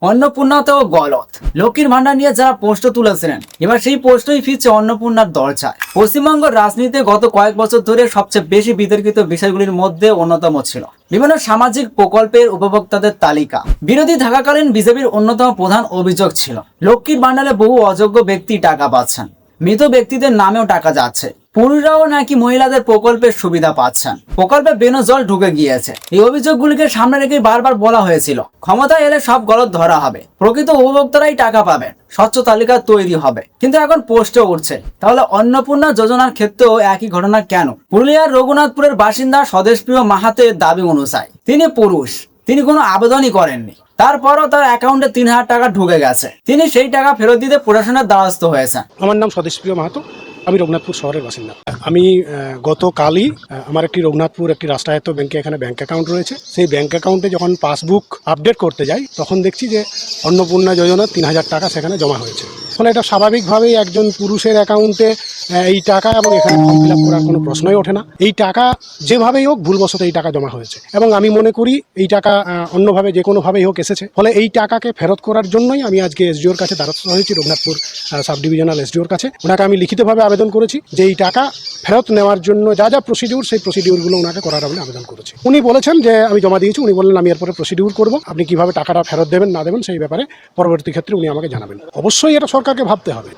অন্নপূর্ণাতেও গলত। লক্ষ্মীর ভান্ডার নিয়ে যারা পোস্ট তুলেছিলেন, এবার সেই পোস্টই ফিরছে অন্নপূর্ণার দরজায়। পশ্চিমবঙ্গের রাজনীতিতে গত কয়েক বছর ধরে সবচেয়ে বেশি বিতর্কিত বিষয়গুলির মধ্যে অন্যতম ছিল বিভিন্ন সামাজিক প্রকল্পের উপভোক্তাদের তালিকা। বিরোধী থাকাকালীন বিজেপির অন্যতম প্রধান অভিযোগ ছিল লক্ষ্মীর ভান্ডারে বহু অযোগ্য ব্যক্তি টাকা পাচ্ছেন, মৃত ব্যক্তিদের নামেও টাকা যাচ্ছে, পুরুষরাও নাকি মহিলাদের প্রকল্পের সুবিধা পাচ্ছেন, প্রকল্পে বেনো জল ঢুকে গিয়েছে। এই অভিযোগগুলিকে সামনে রেখে বারবার বলা হয়েছিল ক্ষমতায় এলে সব গলত ধরা হবে, প্রকৃত উপভোক্তারাই টাকা পাবেন, স্বচ্ছ তালিকা তৈরি হবে। কিন্তু এখন পোস্টে উঠছে তাহলে অন্নপূর্ণা যোজনার ক্ষেত্রেও একই ঘটনা কেন? পুরুলিয়ার রঘুনাথপুরের বাসিন্দা স্বদেশপ্রিয় মাহাতের দাবি অনুযায়ী তিনি পুরুষ, তিনি কোনো আবেদনই করেননি, তারপরও তার অ্যাকাউন্টে 3,000 টাকা ঢুকে গেছে। তিনি সেই টাকা ফেরত দিতে প্রশাসনের দ্বারস্থ হয়েছেন। আমার নাম স্বদেশপ্রিয় মাহাতো, আমি রঘুনাথপুর শহরের বাসিন্দা। আমি গতকালই আমার একটি রঘুনাথপুর একটি রাষ্ট্রায়ত্ত ব্যাংকে এখানে ব্যাংক অ্যাকাউন্ট রয়েছে। সেই ব্যাংক অ্যাকাউন্টে যখন পাসবুক আপডেট করতে যাই তখন দেখছি যে অন্নপূর্ণা যোজনার 3,000 টাকা সেখানে জমা হয়েছে। ফলে এটা স্বাভাবিকভাবেই একজন পুরুষের অ্যাকাউন্টে এই টাকা এবং এখানে ফর্ম ফিল আপ করার কোনো প্রশ্নই ওঠে না। এই টাকা যেভাবেই হোক ভুলবশত এই টাকা জমা হয়েছে এবং আমি মনে করি এই টাকা অন্যভাবে যে কোনোভাবেই হোক এসেছে। ফলে এই টাকাকে ফেরত করার জন্যই আমি আজকে এসডিওর কাছে দ্বারস্থ হয়েছি, রঘুনাথপুর সাব ডিভিশনাল এসডিওর কাছে। ওনাকে আমি লিখিতভাবে আবেদন করেছি যে এই টাকা ফেরত নেওয়ার জন্য যা যা প্রসিডিউর সেই প্রসিডিউরগুলো ওনাকে করার আমি আবেদন করেছি। উনি বলেছেন যে আমি জমা দিয়েছি, উনি বললেন আমি এরপরে প্রসিডিউর করব, আপনি কিভাবে টাকাটা ফেরত দেবেন না দেবেন সেই ব্যাপারে পরবর্তী ক্ষেত্রে উনি আমাকে জানাবেন। অবশ্যই এটা সরকারকে ভাবতে হবে,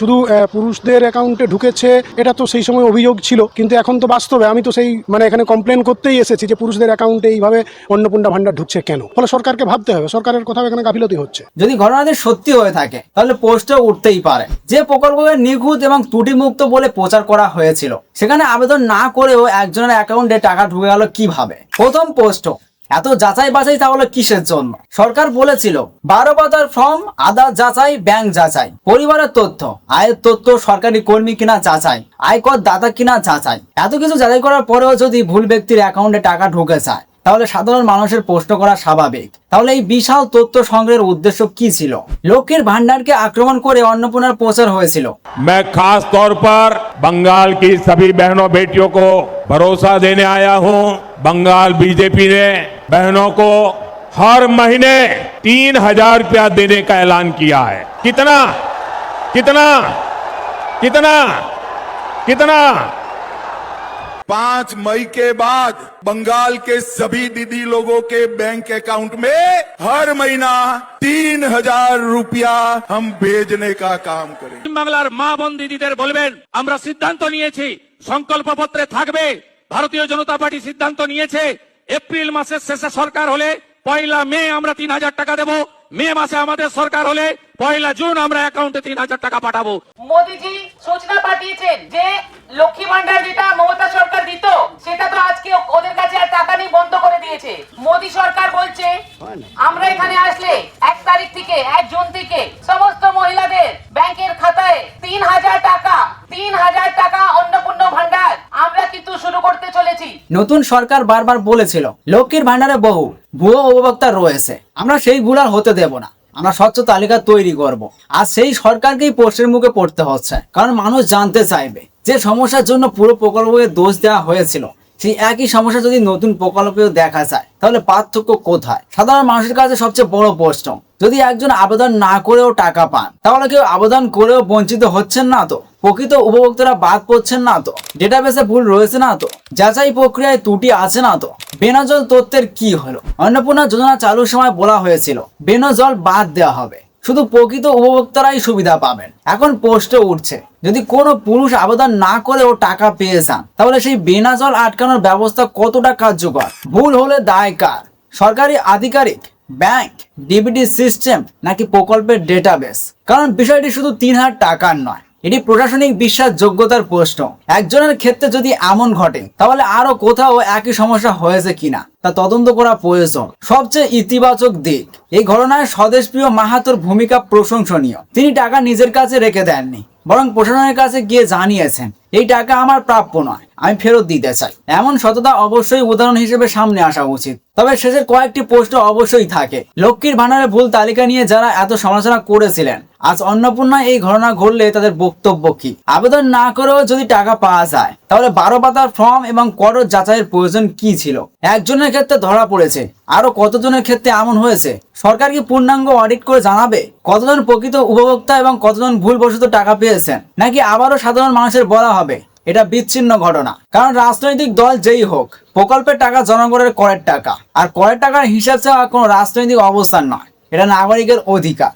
শুধু পুরুষদের অ্যাকাউন্টে ঢুকেছে এটা তো সেই সময় অভিযোগ ছিল, কিন্তু এখন তো বাস্তবে আমি তো সেই এখানে কমপ্লেন করতেই এসেছি যে পুরুষদের অ্যাকাউন্টে এইভাবে অন্নপূর্ণা ভান্ডার ঢুকছে কেন। ফলে সরকারকে ভাবতে হবে, সরকারের কোথাও এখানে গাফিলতি হচ্ছে। যদি ঘটনাটি সত্যি হয়ে থাকে তাহলে পোস্টে উঠতেই পারে যে প্রকল্পকে নিখুঁত এবং ত্রুটিমুক্ত বলে প্রচার করা হয়েছিল সেখানে আবেদন না করেও একজনের অ্যাকাউন্টে টাকা ঢুকে গেল কিভাবে? প্রথম পোস্ট এত যাচাই বাছাই তাহলে কিসের জন্য? সরকার বলেছিল 12 পাতার ফর্ম, আধার যাচাই, ব্যাংক যাচাই, পরিবারের তথ্য, আয়ের তথ্য, সরকারি কর্মী কিনা যাচাই, আয়কর দাতা কিনা যাচাই। এত কিছু যাচাই করার পরেও যদি ভুল ব্যক্তির অ্যাকাউন্টে টাকা ঢুকে যায় তাহলে সাধারণ মানুষের প্রশ্ন করা স্বাভাবিক। তাহলে এই বিশাল তথ্য সংগ্রহের উদ্দেশ্য কি ছিল? লক্ষ্মীর ভান্ডারকে আক্রমণ করে অন্নপূর্ণার প্রচার হয়েছিল। मैं खास तौर पर बंगाल की सभी बहनों बेटियों को भरोसा देने आया हूं। बंगाल बीजेपी ने बहनों को हर महीने 3,000 रुपया देने का ऐलान किया है। कितना कितना कितना कितना 5 मई के बाद बंगाल के सभी दीदी लोगों के बैंक अकाउंट में हर महीना 3,000 रुपया हम भेजने का काम करें। বাংলার মা বোন দিদিদের বলবেন আমরা সিদ্ধান্ত নিয়েছি, সংকল্পপত্রে থাকবে, ভারতীয় জনতা পার্টি সিদ্ধান্ত নিয়েছে এপ্রিল মাসের শেষে সরকার হলে 1 মে আমরা 3,000 টাকা দেব, মে মাসে আমাদের সরকার হলে 1 জুন আমরা অ্যাকাউন্টে 3,000 টাকা পাঠাবো। মোদিজি সূচনা পাঠিয়েছেন যে লক্ষ্মী ভান্ডার যেটা মমতা সরকার দিত সেটা তো আজকে ওদের কাছে আর টাকা নেই, বন্ধ করে দিয়েছে। মোদি সরকার বলছে আমরা এখানে আসলে 1 তারিখ থেকে 1 জুন থেকে সমস্ত মহিলাদের ব্যাংকের খাতায় 3,000 টাকা অন্নপূর্ণা ভান্ডার আমরা কিন্তু শুরু করতে চলেছি। নতুন সরকার বারবার বলেছিল লক্ষ্মীর ভান্ডারে বহু ভুয়ো উপভোক্তা রয়েছে, আমরা সেইগুলো আর হতে দেব না, আমরা স্বচ্ছ তালিকা তৈরি করব। আর সেই সরকারকেই পোস্টের মুখে পড়তে হচ্ছে, কারণ মানুষ জানতে চাইবে যে সমস্যার জন্য পুরো প্রকল্পকে দোষ দেওয়া হয়েছিল সেই একই সমস্যা যদি নতুন প্রকল্পেও দেখা যায় তাহলে পার্থক্য কোথায়? সাধারণ মানুষের কাছে সবচেয়ে বড় প্রশ্ন, যদি একজন আবেদন না করেও টাকা পান তাহলে কেউ আবেদন করেও বঞ্চিত হচ্ছেন না তো? প্রকৃত উপভোক্তারা বাদ পড়ছেন না তো? ডেটাবেসে ভুল রয়েছে না তো? যাচাই প্রক্রিয়ায় ত্রুটি আছে না তো? বেনাজল তথ্যের কি হলো? অন্নপূর্ণা যোজনা চালুর সময় বলা হয়েছিল বেনাজল বাদ দেওয়া হবে, শুধু প্রকৃত উপভোক্তারাই সুবিধা পাবেন। এখন পোস্টে উঠছে যদি কোনো পুরুষ আবেদন না করেও টাকা পেয়ে যান তাহলে সেই বেনাজল আটকানোর ব্যবস্থা কতটা কার্যকর? ভুল হলে দায় কার? সরকারি আধিকারিক, ব্যাংক, ডিবিটি সিস্টেম নাকি প্রকল্পের ডেটাবেস? কারণ বিষয়টি শুধু 3,000 টাকার নয়, এটি প্রশাসনিক বিশ্বাসযোগ্যতার প্রশ্ন। একজনের ক্ষেত্রে যদি এমন ঘটে তাহলে আরো কোথাও একই সমস্যা হয়েছে কিনা তা তদন্ত করা প্রয়োজন। সবচেয়ে ইতিবাচক দিক, এই ঘটনায় স্বদেশপ্রিয় মাহাতোর ভূমিকা প্রশংসনীয়। তিনি টাকা নিজের কাছে রেখে দেননি, বরং প্রশাসনের কাছে গিয়ে জানিয়েছেন এই টাকা আমার প্রাপ্য নয়, আমি ফেরত দিতে চাই। এমন সততা অবশ্যই উদাহরণ হিসেবে সামনে আসা উচিত। তবে শেষের কয়েকটি পোস্ট অবশ্যই থাকে। লক্ষ্মীর ভান্ডারের ভুল তালিকা নিয়ে যারা এত সমালোচনা করেছিলেন, আজ অন্নপূর্ণায় এই ঘটনা ঘটলে তাদের বক্তব্য কি? আবেদন না করেও যদি টাকা পাওয়া যায়, তাহলে 12 পাতার ফর্ম এবং কঠোর যাচাইয়ের প্রয়োজন কি ছিল? একজনের ক্ষেত্রে ধরা পড়েছে, আরো কতজনের ক্ষেত্রে এমন হয়েছে? সরকার কি পূর্ণাঙ্গ অডিট করে জানাবে কতজন প্রকৃত উপভোক্তা এবং কতজন ভুলবশত টাকা পেয়েছেন? নাকি আবারও সাধারণ মানুষের বলা হবে এটা বিচ্ছিন্ন ঘটনা? কারণ রাজনৈতিক দল যেই হোক, প্রকল্পের টাকা জনগণের করের টাকা, আর করের টাকার হিসাব চাওয়া কোনো রাজনৈতিক অবস্থান নয়, এটা নাগরিকের অধিকার।